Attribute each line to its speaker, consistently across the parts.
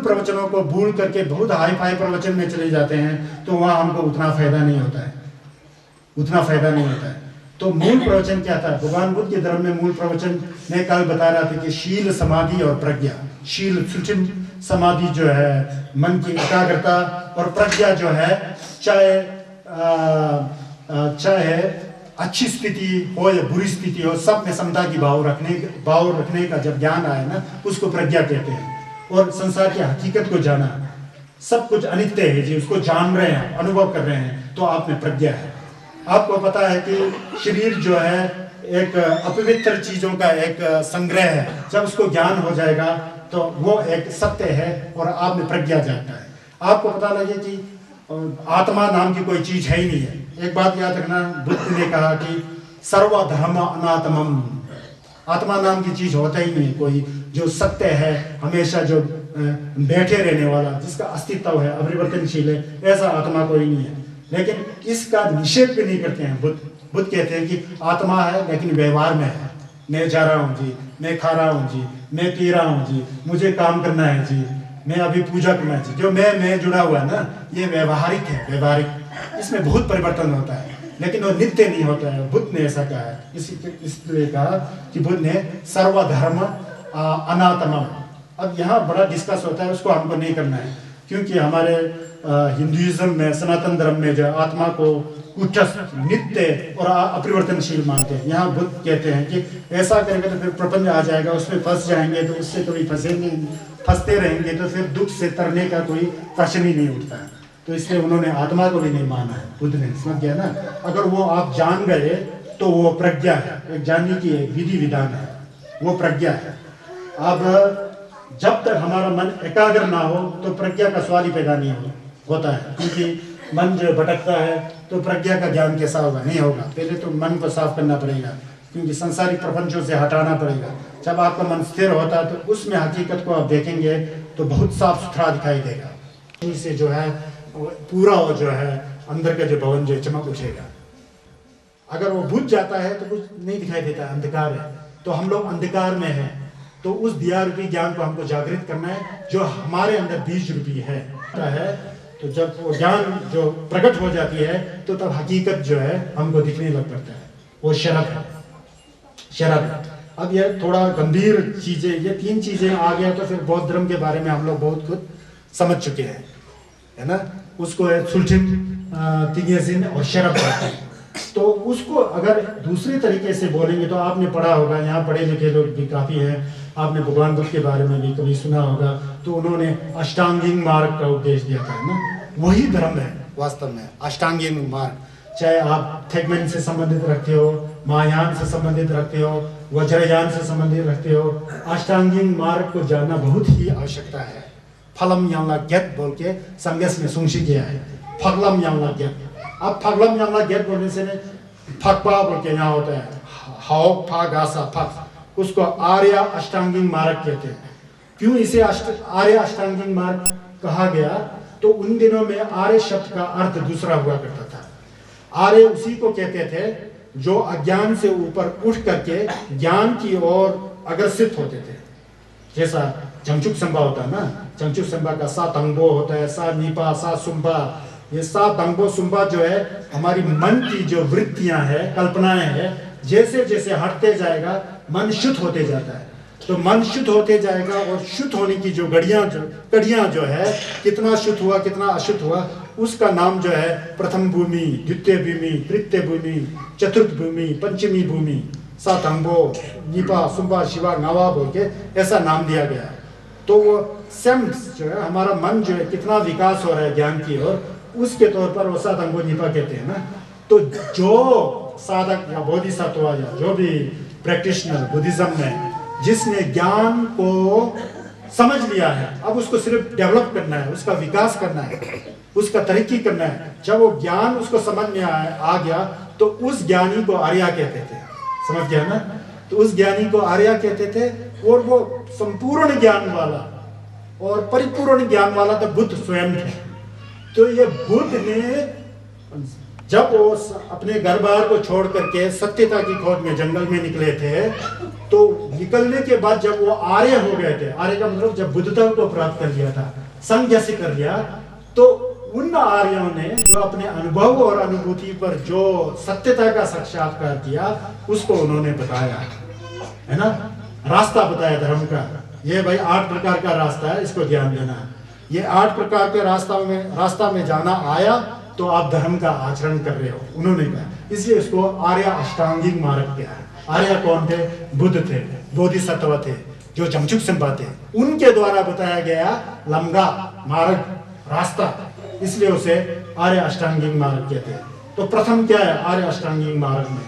Speaker 1: प्रवचनों को भूल करके बहुत हाई फाई प्रवचन में चले जाते हैं तो वहाँ हमको उतना फायदा नहीं होता है, उतना फायदा नहीं होता है। तो मूल प्रवचन क्या था? भगवान बुद्ध के धर्म में मूल प्रवचन मैं कल बता रहा था कि शील, समाधि और प्रज्ञा। शील सुचिम, समाधि जो है मन की एकाग्रता, और प्रज्ञा जो है चाहे अच्छी स्थिति हो या बुरी स्थिति हो, सब में समता की भाव रखने का जब ज्ञान आए ना, उसको प्रज्ञा कहते हैं। और संसार की हकीकत को जाना, सब कुछ अनित्य है जी, उसको जान रहे हैं, अनुभव कर रहे हैं, तो आप में प्रज्ञा है। आपको पता है कि शरीर जो है एक अपवित्र चीजों का एक संग्रह है, जब उसको ज्ञान हो जाएगा तो वो एक सत्य है और आप में प्रज्ञा जाता है। आपको पता लगे कि आत्मा नाम की कोई चीज है ही नहीं है। एक बात याद रखना, बुद्ध ने कहा कि सर्वधर्म अनात्मम, आत्मा नाम की चीज होता ही नहीं कोई जो सत्य है, हमेशा जो बैठे रहने वाला, जिसका अस्तित्व है, अपरिवर्तनशील है, ऐसा आत्मा कोई नहीं है। लेकिन इसका निषेध भी नहीं करते हैं बुद्ध कहते हैं कि आत्मा है लेकिन व्यवहार में है। मैं जा रहा हूँ जी, मैं खा रहा हूँ जी, मैं पी रहा हूँ जी, मुझे काम करना है जी, मैं अभी पूजा करना है जी, जो मैं जुड़ा हुआ है ना, ये व्यवहारिक है, व्यवहारिक। इसमें बहुत परिवर्तन होता है लेकिन वो नित्य नहीं होता है। बुद्ध ने ऐसा कहा है, इसलिए कहा कि बुद्ध ने सर्वधर्म अनात्मम। अब यहाँ बड़ा डिस्कस होता है, उसको हमको नहीं करना है, क्योंकि हमारे हिंदुइज्म में, सनातन धर्म में जो आत्मा को कुटस्थ, नित्य और अपरिवर्तनशील मानते हैं। यहाँ बुद्ध कहते हैं कि ऐसा करेंगे तो फिर प्रपंच आ जाएगा, उसमें फंस जाएंगे, तो उससे कभी फंसते रहेंगे तो फिर दुख से तरने का कोई प्रश्न ही नहीं उठता है। तो इसलिए उन्होंने आत्मा को भी नहीं माना है, बुद्ध ने, समझ गया ना। अगर वो आप जान गए तो वो प्रज्ञा है, एक जानने की एक विधि विधान है, वो प्रज्ञा है। अब जब तक हमारा मन एकाग्र ना हो तो प्रज्ञा का सवाल ही पैदा नहीं होता है, क्योंकि मन जो भटकता है तो प्रज्ञा का ज्ञान कैसा होगा? नहीं होगा। पहले तो मन को साफ करना पड़ेगा, क्योंकि संसारिक प्रपंचों से हटाना पड़ेगा। जब आपका मन स्थिर होता है तो उसमें हकीकत को आप देखेंगे तो बहुत साफ सुथरा दिखाई देगा। इससे जो है पूरा वो जो है अंदर का जो भवन जो चमक उठेगा। अगर वो बुझ जाता है तो कुछ नहीं दिखाई देता, अंधकार है। तो हम लोग अंधकार में हैं, तो उस दिया रूपी ज्ञान को हमको जागृत करना है, जो हमारे अंदर बीज रूपी है। तो जब वो ज्ञान जो प्रकट हो जाती है तो तब हकीकत जो है हमको दिखने लग पड़ता है, वो शरत है, शरत है। अब ये थोड़ा गंभीर चीजें, ये तीन चीजें आ गया तो फिर बौद्ध धर्म के बारे में हम लोग बहुत कुछ समझ चुके हैं, है ना। उसको है सुल्टिम, तिगेजिन और शरत कहते हैं। तो उसको अगर दूसरे तरीके से बोलेंगे तो आपने पढ़ा होगा, यहाँ पढ़े लिखे लोग भी काफ़ी हैं, आपने भगवान बुद्ध के बारे में भी कभी सुना होगा। तो उन्होंने अष्टांगिक मार्ग का उपदेश दिया था ना, वही धर्म है वास्तव में, अष्टांगिक मार्ग। चाहे आप थेगमेन से संबंधित रखते हो, महायान से संबंधित रखते हो, वज्रयान से संबंधित रखते हो, अष्टांगिक मार्ग को जानना बहुत ही आवश्यकता है। फलम यांला ज्ञात बोल के संगस में सुंशी किया है, फगलम यांला ज्ञात। अब फगलम यांला ज्ञात बोलने से फकपा बोल के यहाँ होता है, हाओ फा गासा फक, उसको आर्य अष्टांगिक मार्ग कहते हैं। क्यों इसे आर्य अष्टांगिक मार्ग कहा गया? तो उन दिनों में आर्य शब्द का अर्थ दूसरा हुआ करता था। आर्य उसी को कहते थे जो अज्ञान से ऊपर उठ करके ज्ञान की ओर अग्रसित होते थे। जैसा चंचुक संभा होता है ना, चंचुक संभा का सा तंगो होता है, सा नीपा, सा सुंबा। ये सा तंगो सुंबा जो है हमारी मन की जो वृत्तियां हैं, कल्पनाएं हैं, जैसे जैसे हटते जाएगा मन शुद्ध होते जाता है। तो मन शुद्ध होते जाएगा और शुद्ध होने की जो कड़ियां जो है, कितना शुद्ध हुआ कितना अशुद्ध हुआ, उसका नाम जो है प्रथम भूमि, द्वितीय भूमि, तृतीय भूमि, चतुर्थ भूमि, पंचमी भूमि, सातंगो, नीपा, सुंबा, शिवा, नावा बोल के ऐसा नाम दिया गया है। तो वो सेम्स जो है, हमारा मन जो है कितना विकास हो रहा है ज्ञान की ओर, उसके तौर पर वो सातंगो नीपा कहते हैं ना। तो जो साधक या बोधिसत्व या जो भी प्रैक्टिशनर बुद्धिज्म में जिसने ज्ञान को समझ लिया है, अब उसको सिर्फ डेवलप करना है, उसका विकास करना है, उसका तरक्की करना है। जब वो ज्ञान उसको समझ में आ गया तो उस ज्ञानी को आर्य कहते थे, समझ गया ना। तो उस ज्ञानी को आर्य कहते थे, और वो संपूर्ण ज्ञान वाला और परिपूर्ण ज्ञान वाला तो बुद्ध स्वयं थे। तो ये बुद्ध ने जब वो अपने घर बार को छोड़ करके सत्यता की खोज में जंगल में निकले थे, तो निकलने के बाद जब वो आर्य हो गए थे, आर्य का मतलब जब बुद्धत्व को प्राप्त कर लिया था, संज्ञा से कर लिया, तो उन आर्यों ने जो अपने अनुभव और अनुभूति पर जो सत्यता का साक्षात्कार किया उसको उन्होंने बताया, है ना, रास्ता बताया धर्म का। ये भाई 8 प्रकार का रास्ता है, इसको ध्यान देना। ये 8 प्रकार के रास्ता में जाना आया तो आप धर्म का आचरण कर रहे हो, उन्होंने कहा। इसलिए इसको आर्य अष्टांगिक मार्ग किया है। आर्य कौन थे? बुद्ध थे, बोधिसत्व थे, जो जमचुक संपा थे, उनके द्वारा बताया गया लंबा मार्ग, रास्ता, इसलिए उसे आर्य अष्टांगिक मार्ग कहते हैं। तो प्रथम क्या है आर्य अष्टांगिक मार्ग में?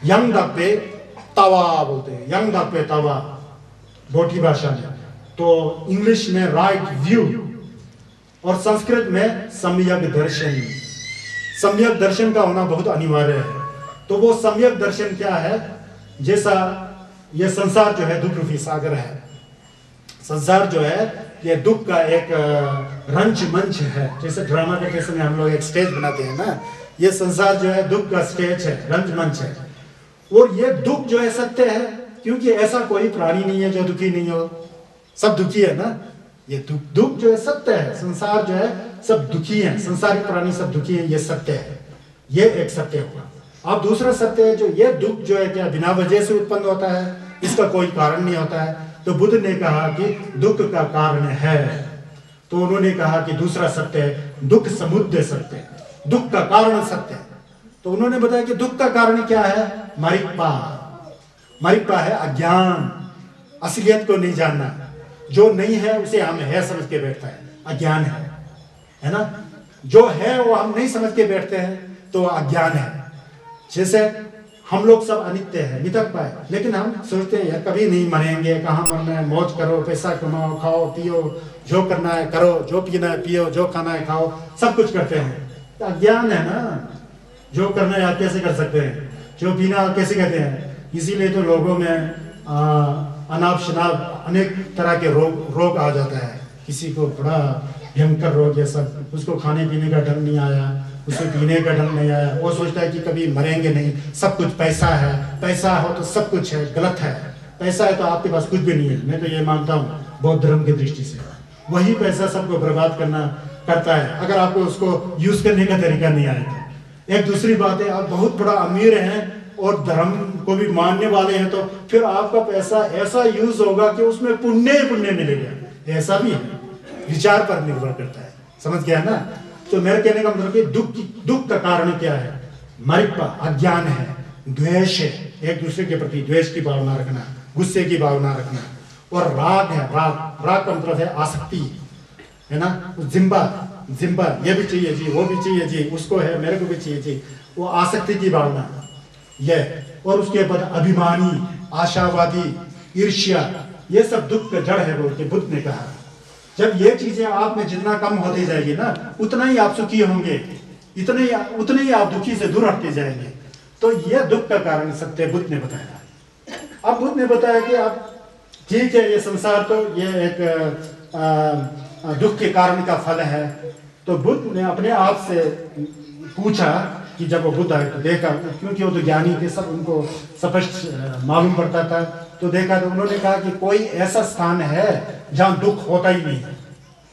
Speaker 1: यंग दप्पे तवा बोलते हैं, यंग दप्पे तवा बोटी भाषा में, तो इंग्लिश में राइट व्यू, और संस्कृत में सम्यक दर्शन। सम्यक दर्शन का होना बहुत अनिवार्य है। तो वो सम्यक दर्शन क्या है? जैसा ये संसार जो है दुख रूपी सागर है, संसार जो है ये दुख का एक रंच मंच है। जैसे ड्रामा करते समय हम लोग एक स्टेज बनाते हैं ना, ये संसार जो है दुख का स्टेज है, रंच मंच है। और ये दुख जो है सत्य है, क्योंकि ऐसा कोई प्राणी नहीं है जो दुखी नहीं हो, सब दुखी है ना। ये दुख जो है सत्य है, संसार जो है सब दुखी है, संसारिक प्राणी सब दुखी है, ये सत्य है, ये एक सत्य हुआ। अब दूसरा सत्य है जो ये दुख जो है क्या बिना वजह से उत्पन्न होता है, इसका कोई कारण नहीं होता है। तो बुद्ध ने कहा कि दुख का कारण है, तो उन्होंने कहा कि दूसरा सत्य है दुख समुदय सत्य, दुख का कारण सत्य। तो उन्होंने बताया कि दुख का कारण क्या है? मरिप्पा। मरिप्पा है अज्ञान, असलियत को नहीं जानना, जो नहीं है उसे हम है समझ के बैठता है, अज्ञान है ना। जो है वो हम नहीं समझ के बैठते हैं तो अज्ञान है। जैसे हम लोग सब अनित्य है, मिथक पाए, लेकिन हम सोचते हैं यार कभी नहीं मरेंगे, कहाँ मरना है, मौज करो, पैसा कमाओ, खाओ पियो, जो करना है करो, जो पीना है पियो, जो खाना है खाओ, सब कुछ करते हैं। तो अज्ञान है ना, जो करना है आप कैसे कर सकते हैं, जो पीना आप कैसे कहते हैं। इसीलिए तो लोगों में अनाप शनाप अनेक तरह के रोग आ जाता है। किसी को बड़ा भयंकर रोग है सब, उसको खाने पीने का ढंग नहीं आया, उसे पीने का ढंग नहीं आया, वो सोचता है कि कभी मरेंगे नहीं, सब कुछ पैसा है, पैसा हो तो सब कुछ है। गलत है, पैसा है तो आपके पास कुछ भी नहीं है। मैं तो ये मानता हूँ बौद्ध धर्म की दृष्टि से, वही पैसा सबको बर्बाद करता है अगर आपको उसको यूज करने का तरीका नहीं आएगा। एक दूसरी बात है, आप बहुत बड़ा अमीर हैं और धर्म को भी मानने वाले हैं, तो फिर आपका पैसा ऐसा यूज होगा कि उसमें पुण्य पुण्य मिलेगा, ऐसा भी है। विचार पर निर्भर करता है, समझ गया ना। तो मेरे कहने का मतलब कि दुख का कारण क्या है? मरिप्पा, अज्ञान है, द्वेष है, एक दूसरे के प्रति द्वेष की भावना रखना, गुस्से की भावना रखना, और राग है, राग का मतलब है आसक्ति, है ना। जिम्बा ये भी चाहिए जी, वो भी चाहिए जी, उसको है मेरे को भी चाहिए जी, वो आसक्ति की भावना ये। और उसके बाद अभिमानी, आशावादी, ईर्ष्या, ये सब दुख का जड़ है बोल के बुद्ध ने कहा। जब ये चीजें आप में जितना कम होती जाएगी ना, उतना ही आप सुखी होंगे, उतने ही आप दुखी से दूर हटते जाएंगे। तो यह दुख का कारण सत्य बुद्ध ने बताया। अब बुद्ध ने बताया कि आप ठीक है, ये संसार तो ये एक दुख के कारण का फल है। तो बुद्ध ने अपने आप से पूछा कि जब वो बुद्ध आए तो देखा, क्योंकि वो तो ज्ञानी थे, सब उनको स्पष्ट मालूम पड़ता था, तो देखा तो उन्होंने कहा कि कोई ऐसा स्थान है जहाँ दुख होता ही नहीं है,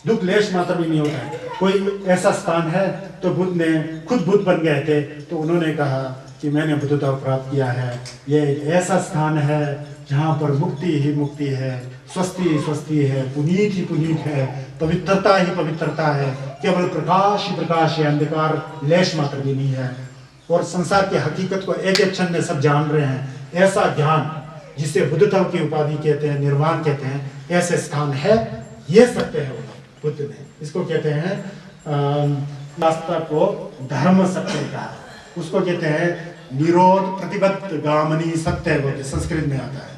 Speaker 1: दुख लेश मात्र भी नहीं होता है, कोई ऐसा स्थान है। तो बुद्ध ने खुद बुद्ध बन गए थे, तो उन्होंने कहा कि मैंने बुद्धता प्राप्त किया है, ये ऐसा स्थान है जहाँ पर मुक्ति ही मुक्ति है, स्वस्ति ही स्वस्ति है, पुनीत ही पुनीत है, पवित्रता ही पवित्रता है, केवल प्रकाश ही प्रकाश है, अंधकार लेश मात्र भी नहीं है। और संसार की हकीकत को एक एक क्षण में सब जान रहे हैं। ऐसा ज्ञान जिसे बुद्धता की उपाधि कहते हैं, निर्वाण कहते हैं, ऐसे स्थान है, ये सत्य है बुद्ध ने। इसको कहते हैं रास्ता को धर्म सत्य कहा, उसको कहते हैं निरोध प्रतिबद्ध गामनी सत्य, वो संस्कृत में आता है।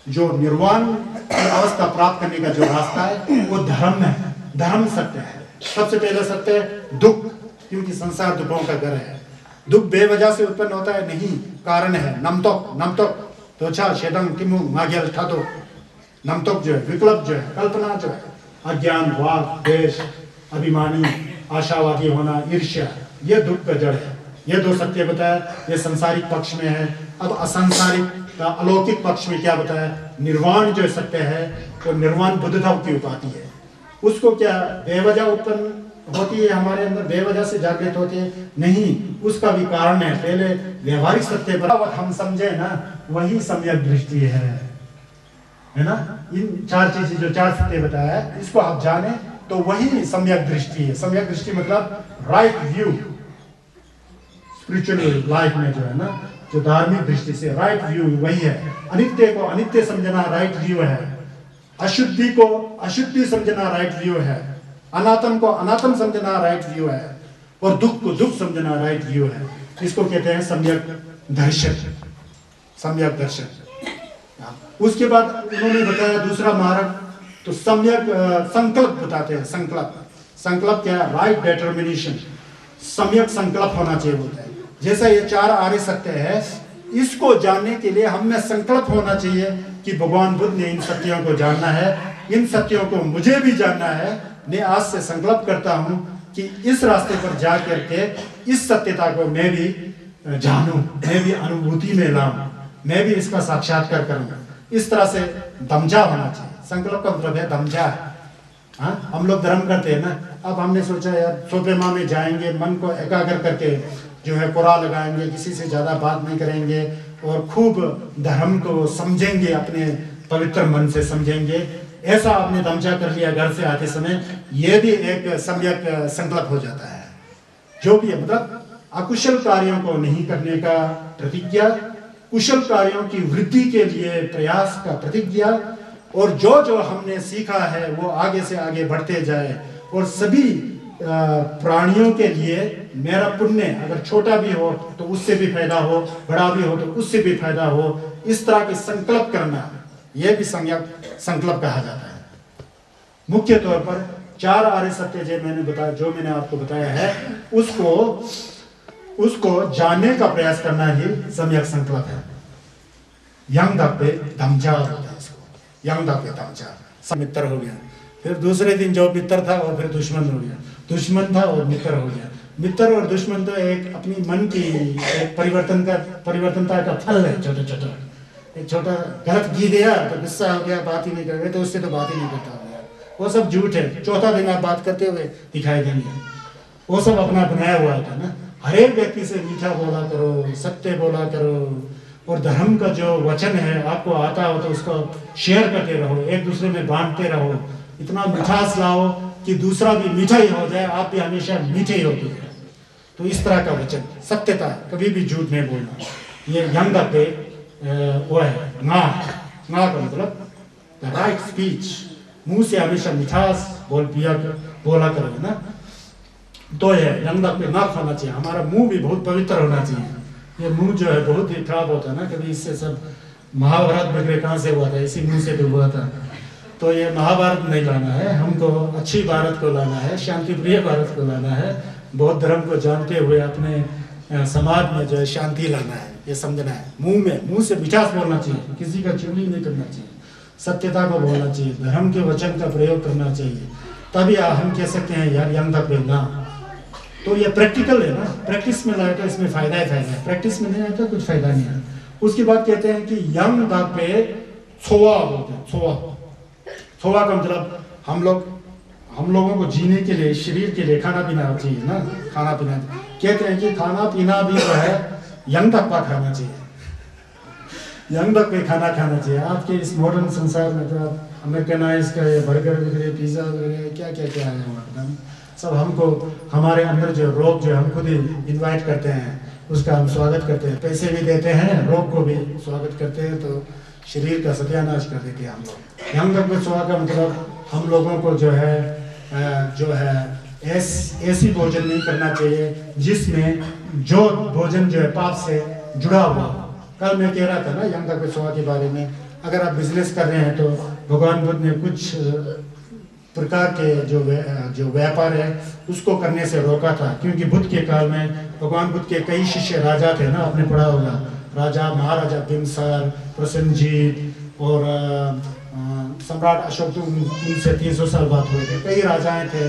Speaker 1: जो निर्वाण की अवस्था प्राप्त करने का जो रास्ता है वो धर्म है, धर्म सत्य है। सबसे पहले सत्य है दुख, क्योंकि संसार दुखों का घर है। दुख बेवजह से उत्पन्न होता है नहीं, कारण है। नमतोक तोछा शेदंग किमु माग्यल ठातो, नमतोक जो है विकल्प जो है, कल्पना जो है, अज्ञान, वाद, द्वेष, अभिमानी, आशावादी होना, ईर्ष्या, ये दुख का जड़ है। ये दो सत्य बताया, ये संसारिक पक्ष में है। अब असंसारिक अलौकिक पक्ष में क्या बताया, निर्वाण जो सत्य है वो निर्वाण बुद्धता की उपाधि है। उसको क्या बेवजह उत्पन्न होती है हमारे अंदर, बेवजह से जागृत होती है नहीं, उसका भी कारण है। पहले व्यवहारिक सत्य पर हम समझे ना, वही सम्यक दृष्टि है ना। इन चार चीजें जो चार सत्य बताया है, इसको आप जाने तो वही सम्यक दृष्टि है। सम्यक दृष्टि मतलब राइट व्यू, स्पिरिचुअल लाइफ में जो है ना, जो धार्मिक दृष्टि से राइट व्यू वही है। अनित्य को अनित्य समझना राइट व्यू है, अशुद्धि को अशुद्धि समझना राइट व्यू है, अनात्म को अनात्म समझना राइट व्यू है, और दुख को दुख समझना राइट व्यू है। इसको कहते हैं सम्यक दर्शन, सम्यक दर्शन। उसके बाद उन्होंने बताया दूसरा मार्ग, तो सम्यक संकल्प बताते हैं। संकल्प, संकल्प क्या है, राइट डिटर्मिनेशन, सम्यक संकल्प होना चाहिए बोलते हैं। जैसा ये चार आर्य सत्य है, इसको जानने के लिए हम में संकल्प होना चाहिए कि भगवान बुद्ध ने इन सत्यों को जानना है, इन सत्यों को मुझे भी जानना है। मैं आज से संकल्प करता हूं कि इस रास्ते पर जा करके इस सत्यता को मैं भी जानूं, मैं भी अनुभूति में लाऊं, मैं भी इसका साक्षात्कार करूंगा। इस तरह से दमजा होना चाहिए। संकल्प का मतलब है दमजा। हाँ, हम लोग धर्म करते हैं ना, अब हमने सोचा यार सोपेमा में जाएंगे, मन को एकाग्र करके जो है कोरा लगाएंगे, किसी से ज्यादा बात नहीं करेंगे और खूब धर्म को समझेंगे, अपने पवित्र मन से समझेंगे। ऐसा आपने दमजा कर लिया घर से आते समय, यह भी एक सम्यक संकल्प हो जाता है। जो भी है मतलब अकुशल कार्यों को नहीं करने का प्रतिज्ञा, कुशल कार्यों की वृद्धि के लिए प्रयास का प्रतिज्ञा, और जो जो हमने सीखा है वो आगे से आगे बढ़ते जाए, और सभी प्राणियों के लिए मेरा पुण्य अगर छोटा भी हो तो उससे भी फायदा हो, बड़ा भी हो तो उससे भी फायदा हो, इस तरह के संकल्प करना, यह भी संकल्प कहा जाता है। मुख्य तौर पर चार आर्य सत्य जो मैंने बताया, जो मैंने आपको बताया है, उसको जानने का प्रयास करना ही सम्यक संकल्प है। यंग दपे दमजा होता है इसको, यंग दपे दमजा। मित्र हो गया, फिर दूसरे दिन जो मित्र था वो फिर दुश्मन हो गया, दुश्मन था और मित्र हो गया। मित्र और दुश्मन तो एक अपनी मन की एक परिवर्तनता का फल है। छोटा छोटा एक छोटा गलत गी दिया तो गुस्सा हो गया, बात ही नहीं कर रहे, तो उससे तो बात ही नहीं करता हो गया, वो सब झूठ है। चौथा दिन आप बात करते हुए दिखाई देंगे, वो सब अपना बनाया हुआ था ना। हर एक व्यक्ति से मीठा बोला करो, सत्य बोला करो, और धर्म का जो वचन है आपको आता हो तो उसको शेयर करते रहो, एक दूसरे में बांटते रहो, इतना मिठास लाओ कि दूसरा भी मीठा ही हो जाए, आप भी हमेशा मीठे ही होते हैं। तो इस तरह का वचन, सत्यता, कभी भी झूठ नहीं बोलना, ये यंग पे वो है। ना का मतलब द राइट स्पीच, मुंह से हमेशा मिठास बोला करो ना। तो ये यंग पे ना खाना चाहिए, हमारा मुंह भी बहुत पवित्र होना चाहिए। ये मुंह जो है बहुत ही खराब होता है ना, कभी इससे सब महाभारत में कहाँ से हुआ था, इसी मुंह से तो हुआ था। तो ये महाभारत नहीं लाना है हमको, अच्छी भारत को लाना है, शांति प्रिय भारत को लाना है, बौद्ध धर्म को जानते हुए अपने समाज में जो है शांति लाना है, ये समझना है। मुंह से मिठास बोलना चाहिए, किसी का चुगली नहीं करना चाहिए, सत्यता को बोलना चाहिए, धर्म के वचन का प्रयोग करना चाहिए, तभी हम कह सकते हैं यार यंग तक ना। तो ये प्रैक्टिकल है ना, प्रैक्टिस में लाए तो इसमें फायदा ही फायदा है, प्रैक्टिस में नहीं आए तो कुछ फायदा नहीं है। उसके बाद कहते हैं कि यंग तक पे छोवा बोलते हैं। छोवा का मतलब हम लोगों को जीने के लिए, शरीर के लिए खाना पीना चाहिए ना, खाना पीना। कहते हैं कि खाना पीना भी जो है यंग तक का खाना चाहिए, यंग तक पे खाना खाना चाहिए। आज के इस मॉडर्न संसार में तो आप अमेरिकनाइज का बर्गर वगैरह, पिज्जा वगैरह, क्या क्या क्या है वहाँ सब, हमको हमारे अंदर जो रोग जो हम खुद ही इन्वाइट करते हैं, उसका हम स्वागत करते हैं, पैसे भी देते हैं, रोग को भी स्वागत करते हैं, तो शरीर का सत्यानाश कर देते हैं हम लोग। यंग तक में स्वागत का मतलब हम लोगों को जो है ऐसी भोजन नहीं करना चाहिए जिसमें जो भोजन जो है पाप से जुड़ा हुआ हो। कल मैं कह रहा था ना यंग तक स्वागत के बारे में, अगर आप बिजनेस कर रहे हैं तो भगवान बुद्ध ने कुछ प्रकार के जो व्यापार है उसको करने से रोका था, क्योंकि बुद्ध के काल में भगवान बुद्ध के कई शिष्य राजा थे ना, आपने पढ़ा होगा, राजा महाराजा बिम्सार, प्रसन्नजीत और सम्राट अशोक, उनसे 300 साल बाद हुए थे, कई राजाएं थे।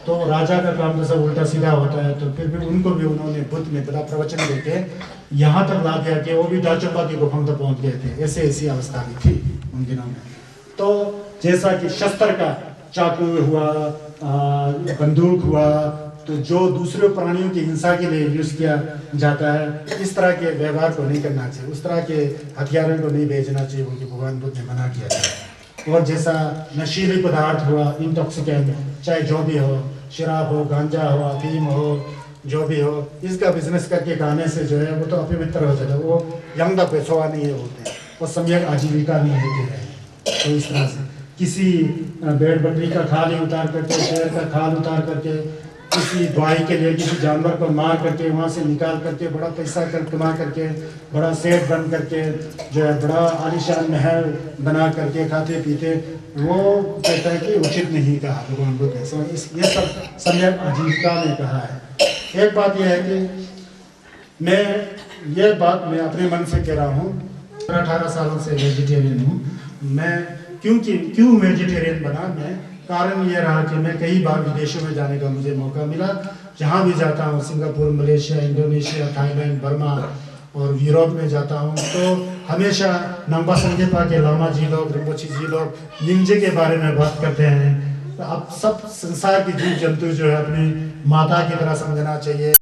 Speaker 1: तो राजा का काम जैसा उल्टा सीधा होता है, तो फिर भी उनको भी उन्होंने बुद्ध में बड़ा प्रवचन देके यहाँ तक ला दिया कि वो भी दाचंबा की गुफा तक पहुँच गए थे। ऐसे ऐसी अवस्था भी थी उन दिनों में। तो जैसा कि शस्त्र का चाकू हुआ, बंदूक हुआ, तो जो दूसरे प्राणियों की हिंसा के लिए यूज किया जाता है, इस तरह के व्यवहार को नहीं करना चाहिए, उस तरह के हथियारों को नहीं भेजना चाहिए, उनके भगवान बुद्ध ने मना किया था। और जैसा नशीले पदार्थ हुआ, इंटॉक्सिकेंट, चाहे जो भी हो, शराब हो, गांजा हो, अफीम हो, जो भी हो, इसका बिजनेस करके खाने से जो है वो तो अपवित्र हो जाता है, वो यंग दा पेशवा नहीं होते, वो सम्यक आजीविका नहीं होती है। तो इस तरह से किसी भेड़ बकरी का खाल ही उतार करके, शेर का खाल उतार करके, किसी दवाई के लिए किसी जानवर को मार करके वहाँ से निकाल करके बड़ा पैसा कमा करके, बड़ा सेठ बन करके, जो है बड़ा आलीशान महल बना करके खाते पीते, वो कहता है कि उचित नहीं कहा भगवान बुद्ध ने। ये सब सम्यक आजीविका में कहा है। एक बात यह है कि मैं अपने मन से कह रहा हूँ, 18 सालों से वेजिटेरियन हूँ मैं। क्यों वेजिटेरियन बना मैं? कारण ये रहा कि मैं कई बार विदेशों में जाने का मुझे मौका मिला। जहाँ भी जाता हूँ, Singapore, Malaysia, Indonesia, Thailand, Burma और यूरोप में जाता हूँ, तो हमेशा नंबा संगेपा के लामा जी लोग, रिम्पोची जी लोग निंजे के बारे में बात करते हैं। तो अब सब संसार की जीव जंतु जो है अपनी माता की तरह समझना चाहिए।